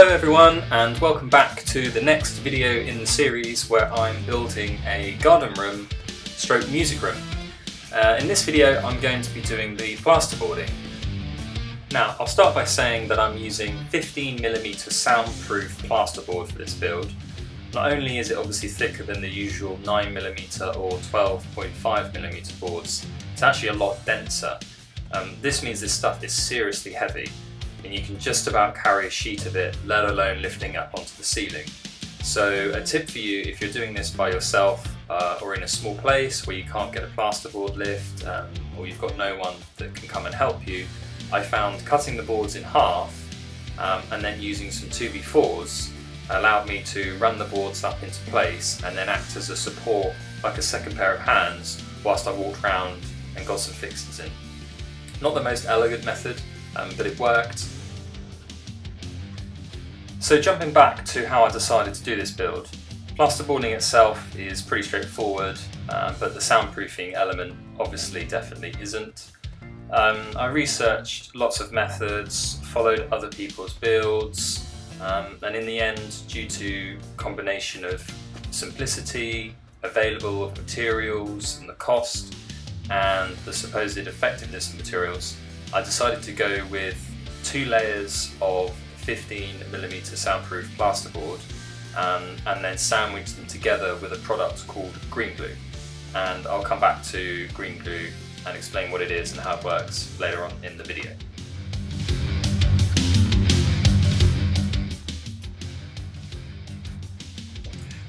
Hello everyone, and welcome back to the next video in the series where I'm building a garden room stroke music room. In this video I'm going to be doing the plasterboarding. Now I'll start by saying that I'm using 15mm soundproof plasterboard for this build. Not only is it obviously thicker than the usual 9mm or 12.5mm boards, it's actually a lot denser. This means this stuff is seriously heavy, and you can just about carry a sheet of it, let alone lifting up onto the ceiling. So a tip for you, if you're doing this by yourself or in a small place where you can't get a plasterboard lift or you've got no one that can come and help you, I found cutting the boards in half and then using some 2x4s allowed me to run the boards up into place and then act as a support, like a second pair of hands, whilst I walked around and got some fixings in. Not the most elegant method, but it worked. So jumping back to how I decided to do this build, plasterboarding itself is pretty straightforward, but the soundproofing element obviously definitely isn't. I researched lots of methods, followed other people's builds, and in the end, due to a combination of simplicity, available materials and the cost, and the supposed effectiveness of materials, I decided to go with 2 layers of 15mm soundproof plasterboard and then sandwich them together with a product called green glue. And I'll come back to green glue and explain what it is and how it works later on in the video.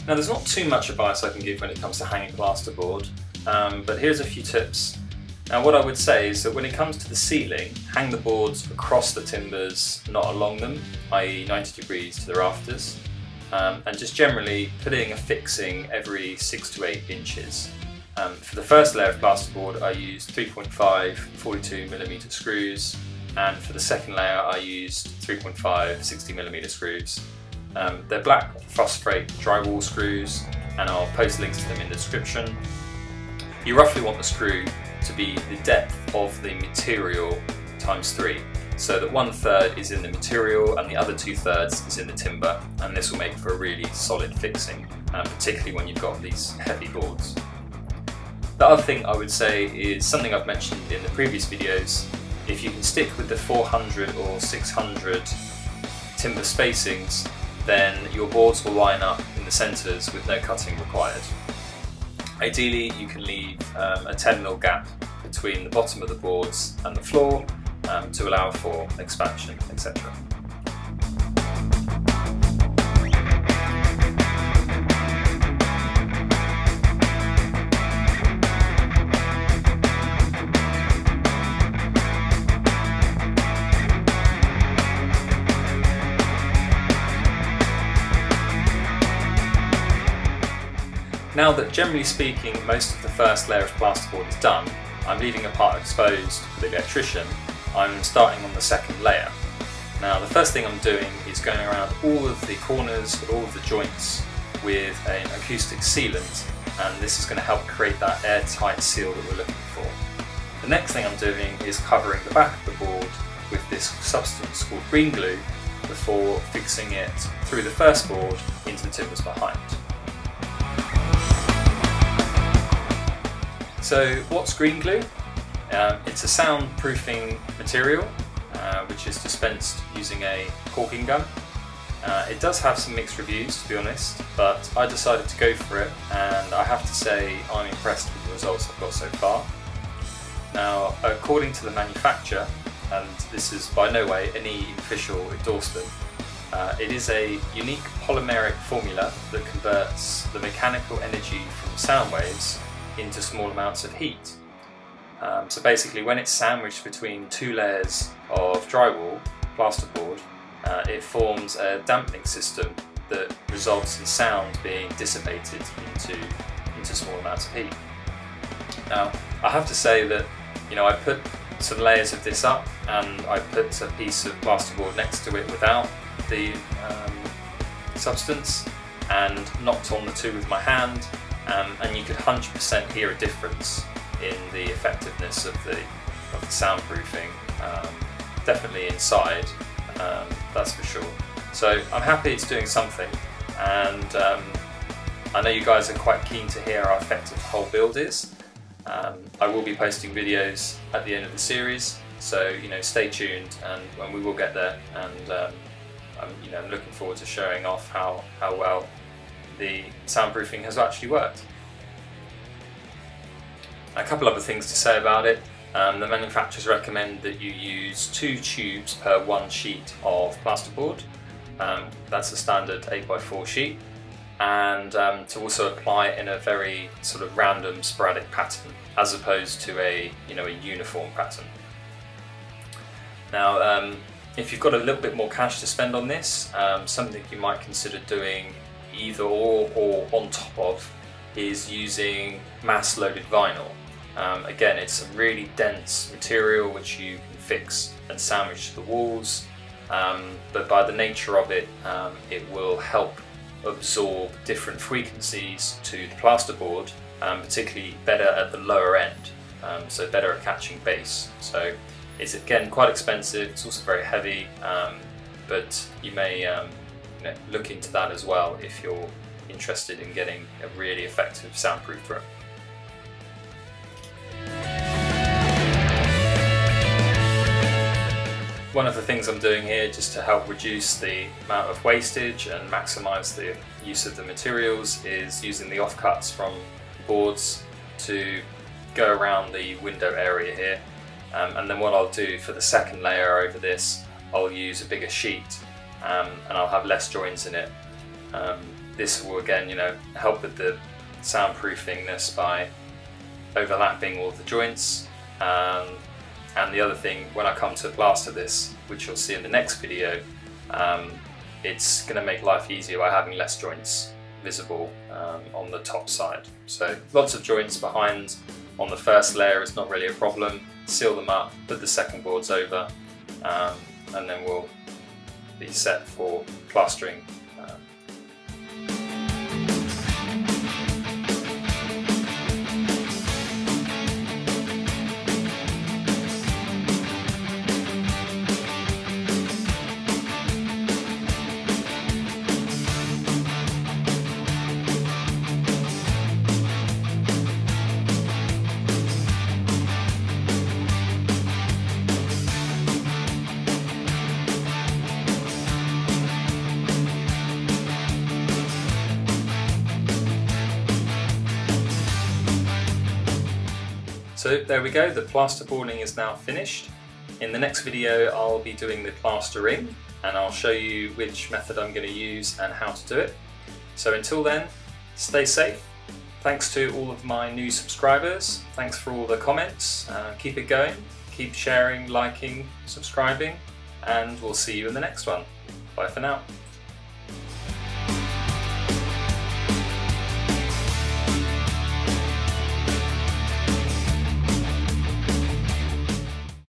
Now there's not too much advice I can give when it comes to hanging plasterboard, but here's a few tips. Now what I would say is that when it comes to the ceiling, hang the boards across the timbers, not along them, i.e. 90 degrees to the rafters, and just generally putting a fixing every 6 to 8 inches. For the first layer of plasterboard I used 3.5 42mm screws, and for the second layer I used 3.5 60mm screws. They're black phosphate drywall screws, and I'll post links to them in the description. You roughly want the screw to be the depth of the material times 3, so that 1/3 is in the material and the other 2/3 is in the timber, and this will make for a really solid fixing, particularly when you've got these heavy boards. The other thing I would say is something I've mentioned in the previous videos. If you can stick with the 400 or 600 timber spacings, then your boards will line up in the centres with no cutting required. Ideally you can leave a 10mm gap between the bottom of the boards and the floor to allow for expansion, etc. Now that generally speaking most of the first layer of plasterboard is done, I'm leaving a part exposed for the electrician. I'm starting on the second layer. Now the first thing I'm doing is going around all of the corners, all of the joints with an acoustic sealant, and this is going to help create that airtight seal that we're looking for. The next thing I'm doing is covering the back of the board with this substance called green glue before fixing it through the first board into the timbers behind. So what's green glue? It's a soundproofing material which is dispensed using a caulking gun. It does have some mixed reviews, to be honest, but I decided to go for it, and I have to say I'm impressed with the results I've got so far. Now according to the manufacturer, and this is by no way any official endorsement, it is a unique polymeric formula that converts the mechanical energy from sound waves into small amounts of heat. So basically when it's sandwiched between 2 layers of drywall, plasterboard, it forms a dampening system that results in sound being dissipated into small amounts of heat. Now I have to say that I put some layers of this up, and I put a piece of plasterboard next to it without the substance, and knocked on the 2 with my hand. And you could 100% hear a difference in the effectiveness of the soundproofing, definitely inside, that's for sure. So I'm happy it's doing something, and I know you guys are quite keen to hear how effective the whole build is. I will be posting videos at the end of the series, so stay tuned, and we will get there. And I'm looking forward to showing off how well the soundproofing has actually worked. A couple other things to say about it. The manufacturers recommend that you use 2 tubes per 1 sheet of plasterboard. That's a standard 8x4 sheet, and to also apply it in a very sort of random, sporadic pattern, as opposed to a uniform pattern. Now, if you've got a little bit more cash to spend on this, something you might consider doing either or on top of is using mass-loaded vinyl. Again, it's a really dense material which you can fix and sandwich to the walls, but by the nature of it, it will help absorb different frequencies to the plasterboard, particularly better at the lower end, so better at catching bass. So it's again quite expensive, it's also very heavy, but you may look into that as well if you're interested in getting a really effective soundproof room. One of the things I'm doing here, just to help reduce the amount of wastage and maximise the use of the materials, is using the offcuts from boards to go around the window area here. And then what I'll do for the second layer over this, I'll use a bigger sheet, and I'll have less joints in it. This will again, help with the soundproofingness by overlapping all the joints. And the other thing, when I come to plaster this, which you'll see in the next video, it's going to make life easier by having less joints visible on the top side. So lots of joints behind on the first layer is not really a problem. Seal them up, put the second boards over, and then we'll be set for plastering. So there we go, the plasterboarding is now finished. In the next video I'll be doing the plastering, and I'll show you which method I'm going to use and how to do it. So until then, stay safe. Thanks to all of my new subscribers, thanks for all the comments, keep it going, keep sharing, liking, subscribing, and we'll see you in the next one. Bye for now.